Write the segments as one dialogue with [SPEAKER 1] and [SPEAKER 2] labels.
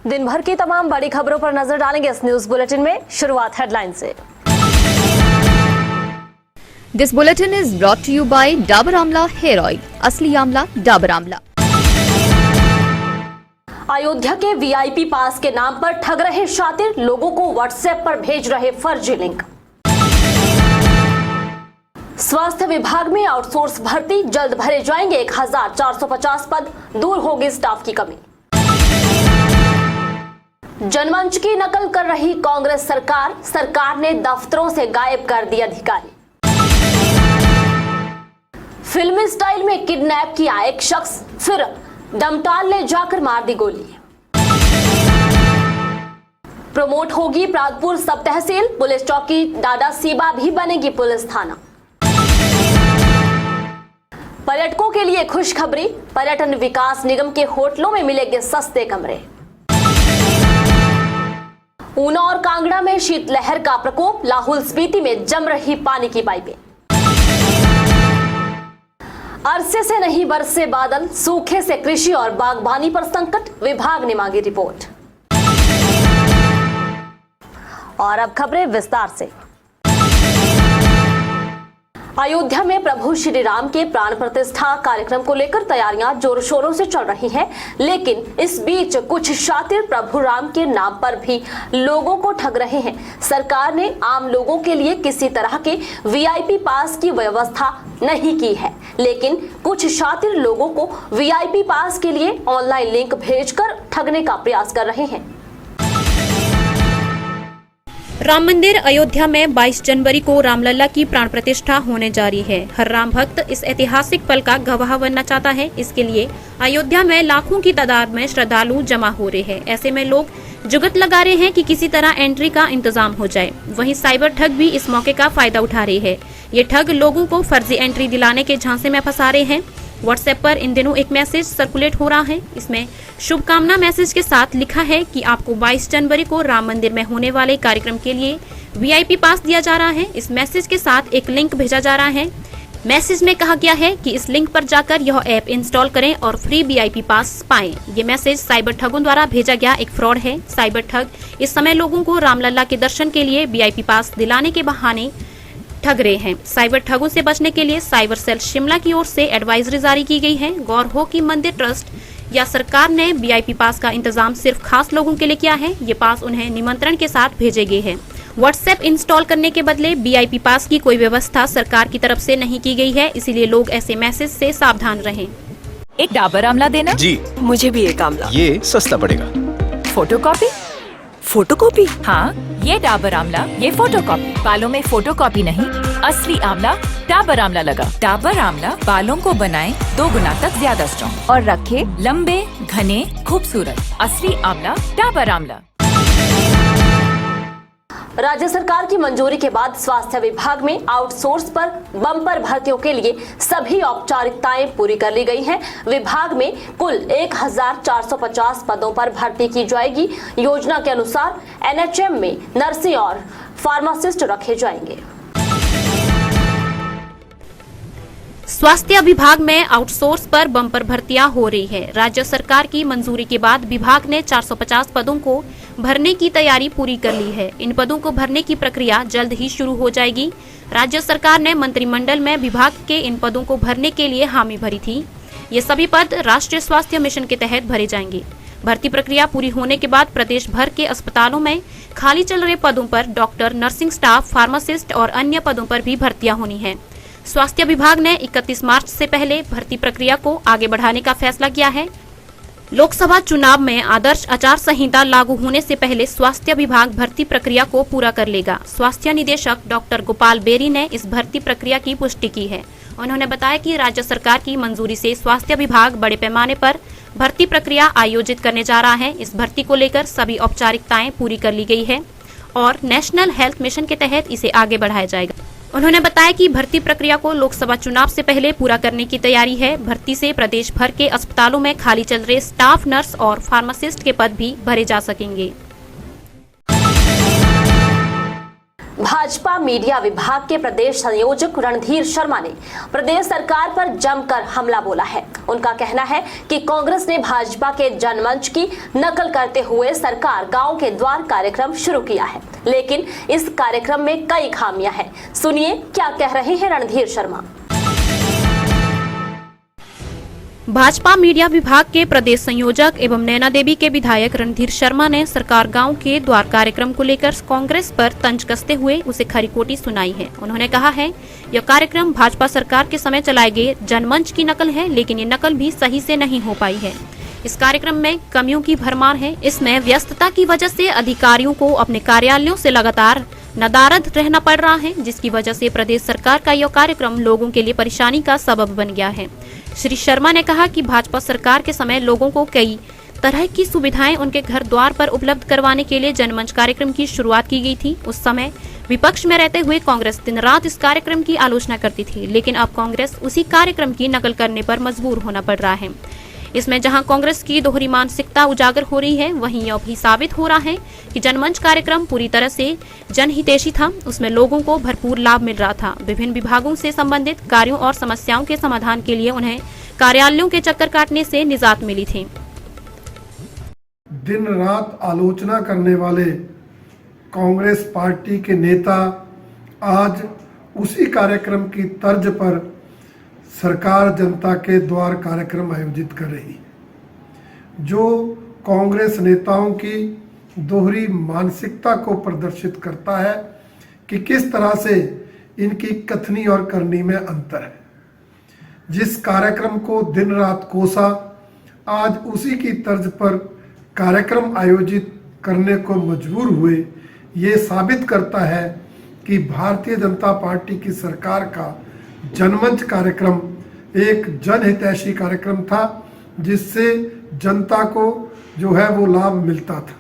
[SPEAKER 1] दिन भर की तमाम बड़ी खबरों पर नजर डालेंगे इस न्यूज बुलेटिन में। शुरुआत हेडलाइन से।
[SPEAKER 2] This bulletin is brought to you by Dabur Amla Hair Oil. असली आमला डाबर आमला।
[SPEAKER 1] अयोध्या के वीआईपी पास के नाम पर ठग रहे शातिर लोगों को व्हाट्सएप पर भेज रहे फर्जी लिंक। स्वास्थ्य विभाग में आउटसोर्स भर्ती, जल्द भरे जाएंगे 1450 पद, दूर होगी स्टाफ की कमी। जनमंच की नकल कर रही कांग्रेस सरकार ने दफ्तरों से गायब कर दिए अधिकारी। फिल्मी स्टाइल में किडनैप किया एक शख्स, फिर डमटाल ले जाकर मार दी गोली। प्रमोट होगी प्रागपुर सब तहसील, पुलिस चौकी डाडा सीबा भी बनेगी पुलिस थाना। पर्यटकों के लिए खुशखबरी, पर्यटन विकास निगम के होटलों में मिलेंगे सस्ते कमरे। ऊना और कांगड़ा में शीतलहर का प्रकोप, लाहौल स्पीति में जम रही पानी की पाइपें। अरसे से नहीं बरसे बादल, सूखे से कृषि और बागबानी पर संकट, विभाग ने मांगी रिपोर्ट। और अब खबरें विस्तार से। अयोध्या में प्रभु श्री राम के प्राण प्रतिष्ठा कार्यक्रम को लेकर तैयारियां जोर शोरों से चल रही हैं, लेकिन इस बीच कुछ शातिर प्रभु राम के नाम पर भी लोगों को ठग रहे हैं। सरकार ने आम लोगों के लिए किसी तरह के वीआईपी पास की व्यवस्था नहीं की है, लेकिन कुछ शातिर लोगों को वीआईपी पास के लिए ऑनलाइन लिंक भेजकर ठगने का प्रयास कर रहे हैं।
[SPEAKER 3] राम मंदिर अयोध्या में 22 जनवरी को रामलला की प्राण प्रतिष्ठा होने जा रही है। हर राम भक्त इस ऐतिहासिक पल का गवाह बनना चाहता है। इसके लिए अयोध्या में लाखों की तादाद में श्रद्धालु जमा हो रहे हैं। ऐसे में लोग जुगत लगा रहे हैं कि किसी तरह एंट्री का इंतजाम हो जाए। वहीं साइबर ठग भी इस मौके का फायदा उठा रहे हैं। ये ठग लोगों को फर्जी एंट्री दिलाने के झांसे में फंसा रहे हैं। व्हाट्सएप पर इन दिनों एक मैसेज सर्कुलेट हो रहा है। इसमें शुभकामना मैसेज के साथ लिखा है कि आपको 22 जनवरी को राम मंदिर में होने वाले कार्यक्रम के लिए वीआईपी पास दिया जा रहा है। इस मैसेज के साथ एक लिंक भेजा जा रहा है। मैसेज में कहा गया है कि इस लिंक पर जाकर यह ऐप इंस्टॉल करें और फ्री वीआईपी पास पाएं। ये मैसेज साइबर ठगों द्वारा भेजा गया एक फ्रॉड है। साइबर ठग इस समय लोगों को रामलला के दर्शन के लिए वीआईपी पास दिलाने के बहाने ठग रहे हैं। साइबर ठगों से बचने के लिए साइबर सेल शिमला की ओर से एडवाइजरी जारी की गई है। गौर हो कि मंदिर ट्रस्ट या सरकार ने वीआईपी पास का इंतजाम सिर्फ खास लोगों के लिए किया है। ये पास उन्हें निमंत्रण के साथ भेजे गए हैं। व्हाट्सएप इंस्टॉल करने के बदले वीआईपी पास की कोई व्यवस्था सरकार की तरफ से नहीं की गई है, इसीलिए लोग ऐसे मैसेज से सावधान रहें।
[SPEAKER 4] एक डाबर आमला देना
[SPEAKER 5] जी।
[SPEAKER 4] मुझे भी एक आमला।
[SPEAKER 5] ये सस्ता पड़ेगा।
[SPEAKER 4] फोटोकॉपी? फोटोकॉपी? हाँ, ये डाबर आमला, ये फोटोकॉपी। बालों में फोटोकॉपी नहीं, असली आमला डाबर आमला लगा। डाबर आमला बालों को बनाए 2 गुना तक ज्यादा स्ट्रॉन्ग और रखे लंबे, घने, खूबसूरत। असली आमला डाबर आमला।
[SPEAKER 1] राज्य सरकार की मंजूरी के बाद स्वास्थ्य विभाग में आउटसोर्स पर बम्पर भर्तियों के लिए सभी औपचारिकताएं पूरी कर ली गई हैं। विभाग में कुल 1450 पदों पर भर्ती की जाएगी। योजना के अनुसार एनएचएम में नर्सिंग और फार्मासिस्ट रखे जाएंगे।
[SPEAKER 3] स्वास्थ्य विभाग में आउटसोर्स पर बम्पर भर्तियां हो रही है। राज्य सरकार की मंजूरी के बाद विभाग ने 450 पदों को भरने की तैयारी पूरी कर ली है। इन पदों को भरने की प्रक्रिया जल्द ही शुरू हो जाएगी। राज्य सरकार ने मंत्रिमंडल में विभाग के इन पदों को भरने के लिए हामी भरी थी। ये सभी पद राष्ट्रीय स्वास्थ्य मिशन के तहत भरे जाएंगे। भर्ती प्रक्रिया पूरी होने के बाद प्रदेश भर के अस्पतालों में खाली चल रहे पदों पर डॉक्टर, नर्सिंग स्टाफ, फार्मासिस्ट और अन्य पदों पर भी भर्तियां होनी है। स्वास्थ्य विभाग ने 31 मार्च से पहले भर्ती प्रक्रिया को आगे बढ़ाने का फैसला किया है। लोकसभा चुनाव में आदर्श आचार संहिता लागू होने से पहले स्वास्थ्य विभाग भर्ती प्रक्रिया को पूरा कर लेगा। स्वास्थ्य निदेशक डॉक्टर गोपाल बेरी ने इस भर्ती प्रक्रिया की पुष्टि की है। उन्होंने बताया कि राज्य सरकार की मंजूरी से स्वास्थ्य विभाग बड़े पैमाने पर भर्ती प्रक्रिया आयोजित करने जा रहा है। इस भर्ती को लेकर सभी औपचारिकताएं पूरी कर ली गई है और नेशनल हेल्थ मिशन के तहत इसे आगे बढ़ाया जाएगा। उन्होंने बताया कि भर्ती प्रक्रिया को लोकसभा चुनाव से पहले पूरा करने की तैयारी है। भर्ती से प्रदेश भर के अस्पतालों में खाली चल रहे स्टाफ, नर्स और फार्मासिस्ट के पद भी भरे जा सकेंगे।
[SPEAKER 1] भाजपा मीडिया विभाग के प्रदेश संयोजक रणधीर शर्मा ने प्रदेश सरकार पर जमकर हमला बोला है। उनका कहना है कि कांग्रेस ने भाजपा के जनमंच की नकल करते हुए सरकार गांव के द्वार कार्यक्रम शुरू किया है, लेकिन इस कार्यक्रम में कई खामियां हैं। सुनिए क्या कह रहे हैं रणधीर शर्मा।
[SPEAKER 3] भाजपा मीडिया विभाग के प्रदेश संयोजक एवं नैना देवी के विधायक रणधीर शर्मा ने सरकार गांव के द्वार कार्यक्रम को लेकर कांग्रेस पर तंज कसते हुए उसे खरी खोटी सुनाई है। उन्होंने कहा है, यह कार्यक्रम भाजपा सरकार के समय चलाए गए जनमंच की नकल है, लेकिन ये नकल भी सही से नहीं हो पाई है। इस कार्यक्रम में कमियों की भरमार है। इसमें व्यस्तता की वजह से अधिकारियों को अपने कार्यालयों से लगातार नदारद रहना पड़ रहा है, जिसकी वजह से प्रदेश सरकार का यह कार्यक्रम लोगों के लिए परेशानी का सबब बन गया है। श्री शर्मा ने कहा कि भाजपा सरकार के समय लोगों को कई तरह की सुविधाएं उनके घर द्वार पर उपलब्ध करवाने के लिए जनमंच कार्यक्रम की शुरुआत की गई थी। उस समय विपक्ष में रहते हुए कांग्रेस दिन रात इस कार्यक्रम की आलोचना करती थी, लेकिन अब कांग्रेस उसी कार्यक्रम की नकल करने पर मजबूर होना पड़ रहा है। इसमें जहां कांग्रेस की दोहरी मानसिकता उजागर हो रही है, वहीं यह भी साबित हो रहा है कि जनमंच कार्यक्रम पूरी तरह से जनहितैषी था। उसमें लोगों को भरपूर लाभ मिल रहा था। विभिन्न विभागों से संबंधित कार्यों और समस्याओं के समाधान के लिए उन्हें कार्यालयों के चक्कर काटने से निजात मिली थी।
[SPEAKER 5] दिन रात आलोचना करने वाले कांग्रेस पार्टी के नेता आज उसी कार्यक्रम की तर्ज पर सरकार जनता के द्वार कार्यक्रम आयोजित कर रही, जो कांग्रेस नेताओं की दोहरी मानसिकता को प्रदर्शित करता है कि किस तरह से इनकी कथनी और करनी में अंतर है। जिस कार्यक्रम को दिन रात कोसा, आज उसी की तर्ज पर कार्यक्रम आयोजित करने को मजबूर हुए। ये साबित करता है कि भारतीय जनता पार्टी की सरकार का जनमंच कार्यक्रम एक जनहितैषी कार्यक्रम था, जिससे जनता को जो है वो लाभ मिलता था।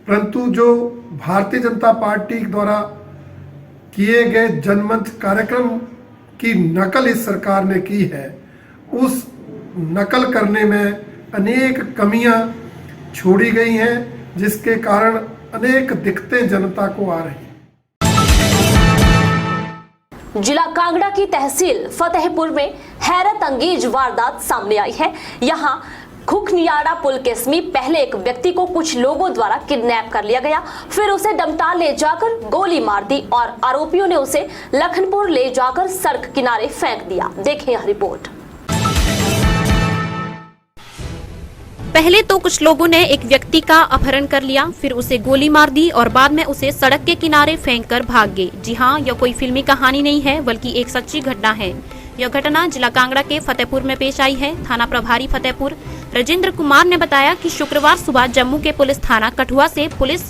[SPEAKER 5] परंतु जो भारतीय जनता पार्टी द्वारा किए गए जनमंच कार्यक्रम की नकल इस सरकार ने की है, उस नकल करने में अनेक कमियां छोड़ी गई हैं, जिसके कारण अनेक दिक्कतें जनता को आ रही हैं।
[SPEAKER 1] जिला कांगड़ा की तहसील फतेहपुर में हैरत अंगेज वारदात सामने आई है। यहाँ खुखनियाड़ा पुल के समीप पहले एक व्यक्ति को कुछ लोगों द्वारा किडनैप कर लिया गया, फिर उसे डमटाल ले जाकर गोली मार दी और आरोपियों ने उसे लखनपुर ले जाकर सड़क किनारे फेंक दिया। देखें यह रिपोर्ट।
[SPEAKER 3] पहले तो कुछ लोगों ने एक व्यक्ति का अपहरण कर लिया, फिर उसे गोली मार दी और बाद में उसे सड़क के किनारे फेंककर भाग गए। जी हाँ, यह कोई फिल्मी कहानी नहीं है, बल्कि एक सच्ची घटना है। यह घटना जिला कांगड़ा के फतेहपुर में पेश आई है। थाना प्रभारी फतेहपुर राजेंद्र कुमार ने बताया कि शुक्रवार सुबह जम्मू के पुलिस थाना कठुआ से पुलिस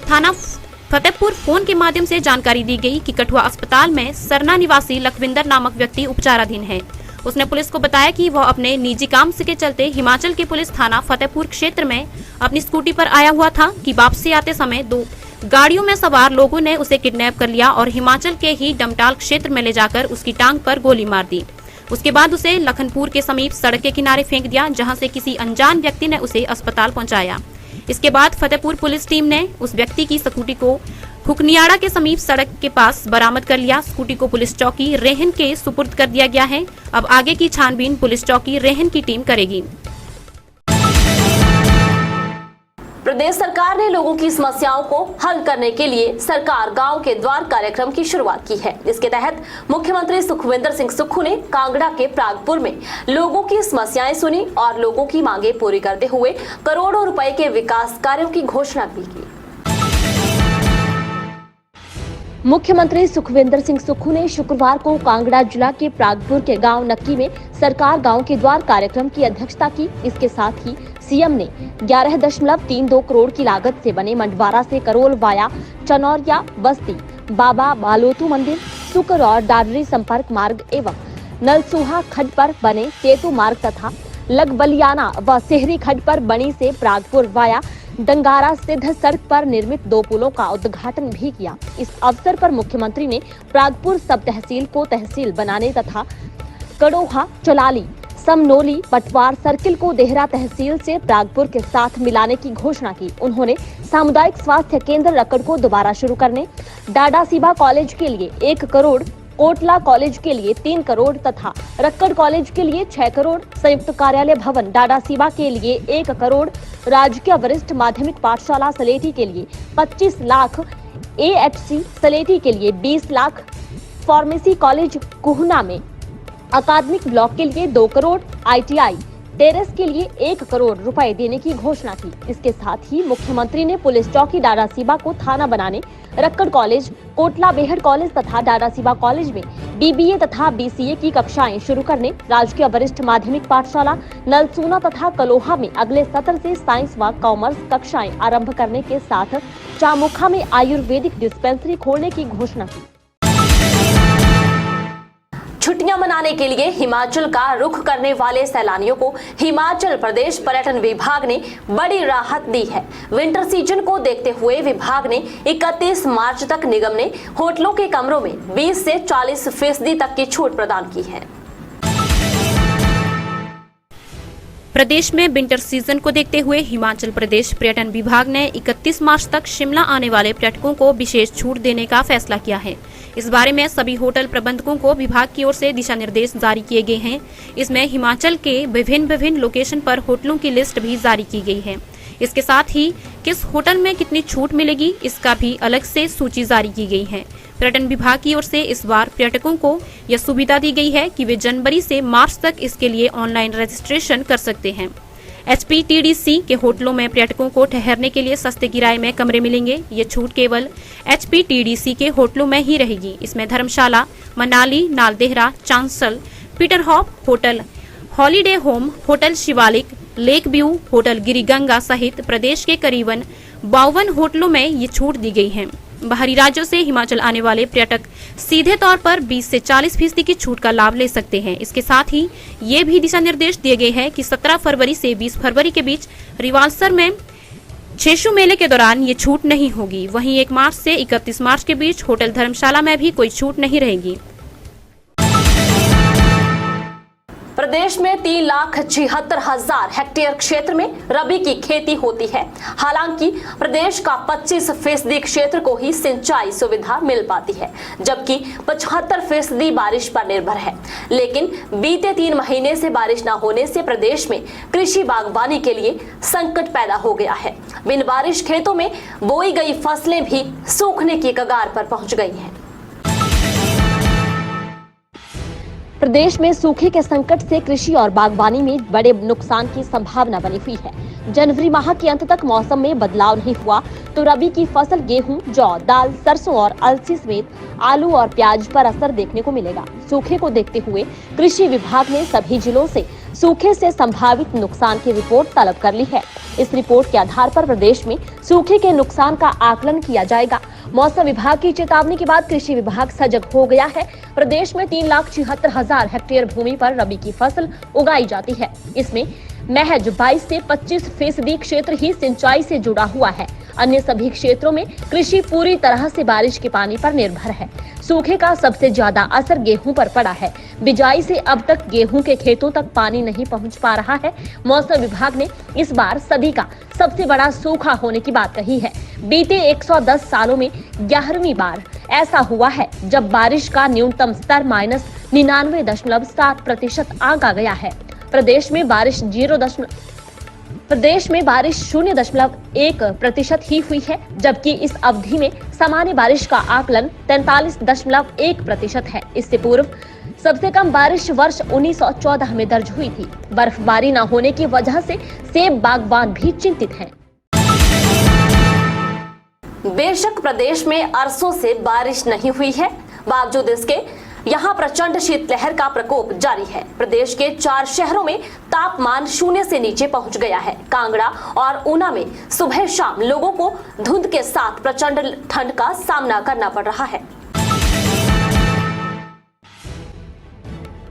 [SPEAKER 3] थाना फतेहपुर फोन के माध्यम से जानकारी दी गई कि कठुआ अस्पताल में सरना निवासी लखविंदर नामक व्यक्ति उपचाराधीन है। उसने पुलिस को बताया कि वह अपने निजी काम के चलते हिमाचल के पुलिस थाना फतेहपुर क्षेत्र में अपनी स्कूटी पर आया हुआ था कि वापसी आते समय दो गाड़ियों में सवार लोगों ने उसे किडनैप कर लिया और हिमाचल के ही डमटाल क्षेत्र में ले जाकर उसकी टांग पर गोली मार दी। उसके बाद उसे लखनपुर के समीप सड़क के किनारे फेंक दिया, जहां से किसी अनजान व्यक्ति ने उसे अस्पताल पहुंचाया। इसके बाद फतेहपुर पुलिस टीम ने उस व्यक्ति की स्कूटी को खुखनियाड़ा के समीप सड़क के पास बरामद कर लिया। स्कूटी को पुलिस चौकी रेहन के सुपुर्द कर दिया गया है। अब आगे की छानबीन पुलिस चौकी रेहन की टीम करेगी।
[SPEAKER 1] प्रदेश सरकार ने लोगों की समस्याओं को हल करने के लिए सरकार गांव के द्वार कार्यक्रम की शुरुआत की है। इसके तहत मुख्यमंत्री सुखविंदर सिंह सुक्खू ने कांगड़ा के प्रागपुर में लोगों की समस्याएं सुनी और लोगों की मांगे पूरी करते हुए करोड़ों रुपए के विकास कार्यों की घोषणा भी की। मुख्यमंत्री सुखविंदर सिंह सुक्खू ने शुक्रवार को कांगड़ा जिला के प्रागपुर के गांव नक्की में सरकार गांव के द्वार कार्यक्रम की अध्यक्षता की। इसके साथ ही सीएम ने 11.32 करोड़ की लागत से बने मंडवारा से करोल वाया चनौरिया बस्ती, बाबा बालोतू मंदिर, सुकर और डाडरी संपर्क मार्ग एवं नलसूहा खड्ड पर बने सेतु मार्ग तथा लगबलियाना व सेहरी खड्ड पर बनी से प्रागपुर वाया डंगारा सिद्ध सड़क पर निर्मित 2 पुलों का उद्घाटन भी किया। इस अवसर पर मुख्यमंत्री ने प्रागपुर सब तहसील को तहसील बनाने तथा कड़ोहा, चौलाली, समनोली पटवार सर्किल को देहरा तहसील से प्रागपुर के साथ मिलाने की घोषणा की। उन्होंने सामुदायिक स्वास्थ्य केंद्र रक्कड़ को दोबारा शुरू करने, डाडासीबा कॉलेज के लिए 1 करोड़, कोटला कॉलेज के लिए 3 करोड़ तथा रक्कड़ कॉलेज के लिए 6 करोड़, संयुक्त कार्यालय भवन डाडासीबा के लिए 1 करोड़, राजकीय वरिष्ठ माध्यमिक पाठशाला सलेटी के लिए 25 लाख, AHC सलेटी के लिए 20 लाख, फार्मेसी कॉलेज कुहना में अकादमिक ब्लॉक के लिए 2 करोड़, ITI टेरेस के लिए 1 करोड़ रुपए देने की घोषणा की। इसके साथ ही मुख्यमंत्री ने पुलिस चौकी डाडासीबा को थाना बनाने, रक्कड़ कॉलेज, कोटला बेहड़ कॉलेज तथा डाडासीबा कॉलेज में BBA तथा BCA की कक्षाएं शुरू करने, राजकीय वरिष्ठ माध्यमिक पाठशाला नलसूना तथा कलोहा में अगले सत्र से साइंस व कॉमर्स कक्षाएं आरंभ करने के साथ चामुखा में आयुर्वेदिक डिस्पेंसरी खोलने की घोषणा की। छुट्टियां मनाने के लिए हिमाचल का रुख करने वाले सैलानियों को हिमाचल प्रदेश पर्यटन विभाग ने बड़ी राहत दी है। विंटर सीजन को देखते हुए विभाग ने 31 मार्च तक निगम ने होटलों के कमरों में 20 से 40% तक की छूट प्रदान की है।
[SPEAKER 3] प्रदेश में विंटर सीजन को देखते हुए हिमाचल प्रदेश पर्यटन विभाग ने 31 मार्च तक शिमला आने वाले पर्यटकों को विशेष छूट देने का फैसला किया है। इस बारे में सभी होटल प्रबंधकों को विभाग की ओर से दिशा निर्देश जारी किए गए हैं। इसमें हिमाचल के विभिन्न लोकेशन पर होटलों की लिस्ट भी जारी की गई है। इसके साथ ही किस होटल में कितनी छूट मिलेगी इसका भी अलग से सूची जारी की गई है। पर्यटन विभाग की ओर से इस बार पर्यटकों को यह सुविधा दी गई है कि वे जनवरी से मार्च तक इसके लिए ऑनलाइन रजिस्ट्रेशन कर सकते हैं। HPTDC के होटलों में पर्यटकों को ठहरने के लिए सस्ते किराए में कमरे मिलेंगे। ये छूट केवल HPTDC के होटलों में ही रहेगी। इसमें Dharamshala, Manali, Naldehra, Chanshal, Peterhoff hotel, holiday home, hotel Shivalik, lake view, hotel Giriganga सहित प्रदेश के करीबन 52 होटलों में ये छूट दी गई है। बाहरी राज्यों से हिमाचल आने वाले पर्यटक सीधे तौर पर 20 से 40% की छूट का लाभ ले सकते हैं। इसके साथ ही ये भी दिशा निर्देश दिए गए हैं कि 17 फरवरी से 20 फरवरी के बीच रिवालसर में छेशु मेले के दौरान ये छूट नहीं होगी। वहीं 1 मार्च से 31 मार्च के बीच होटल धर्मशाला में भी कोई छूट नहीं रहेगी।
[SPEAKER 1] प्रदेश में 3,76,000 हेक्टेयर क्षेत्र में रबी की खेती होती है। हालांकि प्रदेश का 25% क्षेत्र को ही सिंचाई सुविधा मिल पाती है, जबकि 75% बारिश पर निर्भर है। लेकिन बीते 3 महीने से बारिश न होने से प्रदेश में कृषि बागवानी के लिए संकट पैदा हो गया है। बिन बारिश खेतों में बोई गई फसलें भी सूखने की कगार पर पहुंच गई हैं। प्रदेश में सूखे के संकट से कृषि और बागवानी में बड़े नुकसान की संभावना बनी हुई है। जनवरी माह के अंत तक मौसम में बदलाव नहीं हुआ तो रबी की फसल गेहूं, जौ, दाल, सरसों और अलसी समेत आलू और प्याज पर असर देखने को मिलेगा। सूखे को देखते हुए कृषि विभाग ने सभी जिलों से सूखे से संभावित नुकसान की रिपोर्ट तलब कर ली है। इस रिपोर्ट के आधार पर प्रदेश में सूखे के नुकसान का आकलन किया जाएगा। मौसम विभाग की चेतावनी के बाद कृषि विभाग सजग हो गया है। प्रदेश में 3,76,000 हेक्टेयर भूमि पर रबी की फसल उगाई जाती है। इसमें महज 22 से 25% क्षेत्र ही सिंचाई से जुड़ा हुआ है। अन्य सभी क्षेत्रों में कृषि पूरी तरह से बारिश के पानी पर निर्भर है। सूखे का सबसे ज्यादा असर गेहूं पर पड़ा है। बिजाई से अब तक गेहूं के खेतों तक पानी नहीं पहुंच पा रहा है। मौसम विभाग ने इस बार सदी का सबसे बड़ा सूखा होने की बात कही है। बीते 110 सालों में 11वीं बार ऐसा हुआ है जब बारिश का न्यूनतम स्तर -99.7% आंका गया है। प्रदेश में बारिश 0.1% ही हुई है, जबकि इस अवधि में सामान्य बारिश का आकलन 43.1% है। इससे पूर्व सबसे कम बारिश वर्ष 1914 में दर्ज हुई थी। बर्फबारी न होने की वजह से सेब बागवान भी चिंतित हैं। बेशक प्रदेश में अरसों से बारिश नहीं हुई है, बावजूद इसके यहाँ प्रचंड शीतलहर का प्रकोप जारी है। प्रदेश के 4 शहरों में तापमान 0 से नीचे पहुंच गया है। कांगड़ा और ऊना में सुबह शाम लोगों को धुंध के साथ प्रचंड ठंड का सामना करना पड़ रहा है।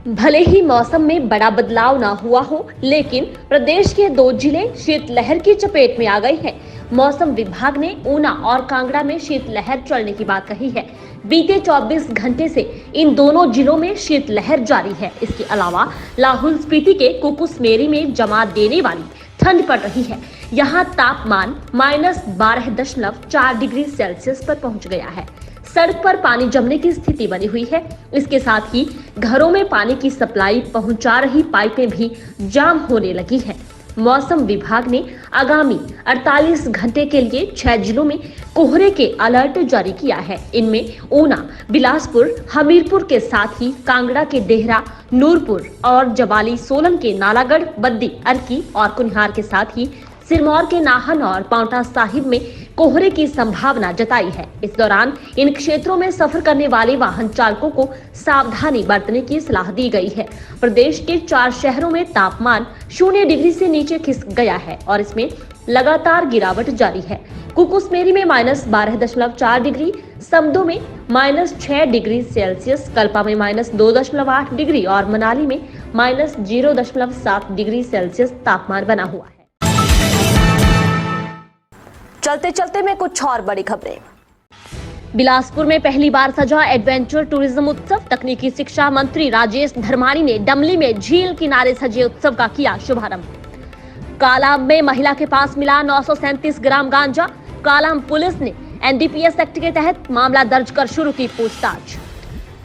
[SPEAKER 1] भले ही मौसम में बड़ा बदलाव ना हुआ हो, लेकिन प्रदेश के 2 जिले शीतलहर की चपेट में आ गए हैं। मौसम विभाग ने ऊना और कांगड़ा में शीतलहर चलने की बात कही है। बीते 24 घंटे से इन दोनों जिलों में शीतलहर जारी है। इसके अलावा लाहौल स्पीति के कुकुसमेरी में जमा देने वाली ठंड पड़ रही है। यहाँ तापमान -12.4 डिग्री सेल्सियस पर पहुंच गया है। सड़क पर पानी जमने की स्थिति बनी हुई है। इसके साथ ही घरों में पानी की सप्लाई पहुंचा रही पाइपें भी जाम होने लगी हैं। मौसम विभाग ने आगामी 48 घंटे के लिए 6 जिलों में कोहरे के अलर्ट जारी किया है। इनमें ऊना, बिलासपुर, हमीरपुर के साथ ही कांगड़ा के डेहरा, नूरपुर और जवाली, सोलन के नालागढ़, बद्दी, अर्की और कुनिहार के साथ ही सिरमौर के नाहन और पांवटा साहिब में कोहरे की संभावना जताई है। इस दौरान इन क्षेत्रों में सफर करने वाले वाहन चालकों को सावधानी बरतने की सलाह दी गई है। प्रदेश के 4 शहरों में तापमान 0 डिग्री से नीचे खिसक गया है और इसमें लगातार गिरावट जारी है। कुकुसमेरी में -12.4 डिग्री, समदो में -6 डिग्री सेल्सियस, कल्पा में -2.8 डिग्री और मनाली में -0.7 डिग्री सेल्सियस तापमान बना हुआ है। चलते चलते में कुछ और बड़ी खबरें। बिलासपुर में पहली बार सजा एडवेंचर टूरिज्म उत्सव। तकनीकी शिक्षा मंत्री राजेश धर्माणी ने डमली में झील किनारे सजे उत्सव का किया शुभारंभ। कालाम में महिला के पास मिला 937 ग्राम गांजा। कालाम पुलिस ने एनडीपीएस एक्ट के तहत मामला दर्ज कर शुरू की पूछताछ।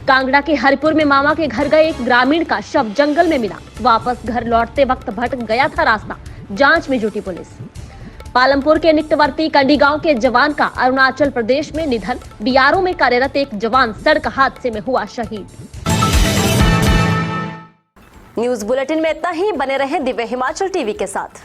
[SPEAKER 1] कांगड़ा के हरिपुर में मामा के घर गए एक ग्रामीण का शव जंगल में मिला। वापस घर लौटते वक्त भटक गया था रास्ता, जांच में जुटी पुलिस। पालमपुर के निकटवर्ती कंडी गांव के जवान का अरुणाचल प्रदेश में निधन। बीआरओ में कार्यरत एक जवान सड़क हादसे में हुआ शहीद। न्यूज बुलेटिन में इतना ही। बने रहें दिव्य हिमाचल टीवी के साथ।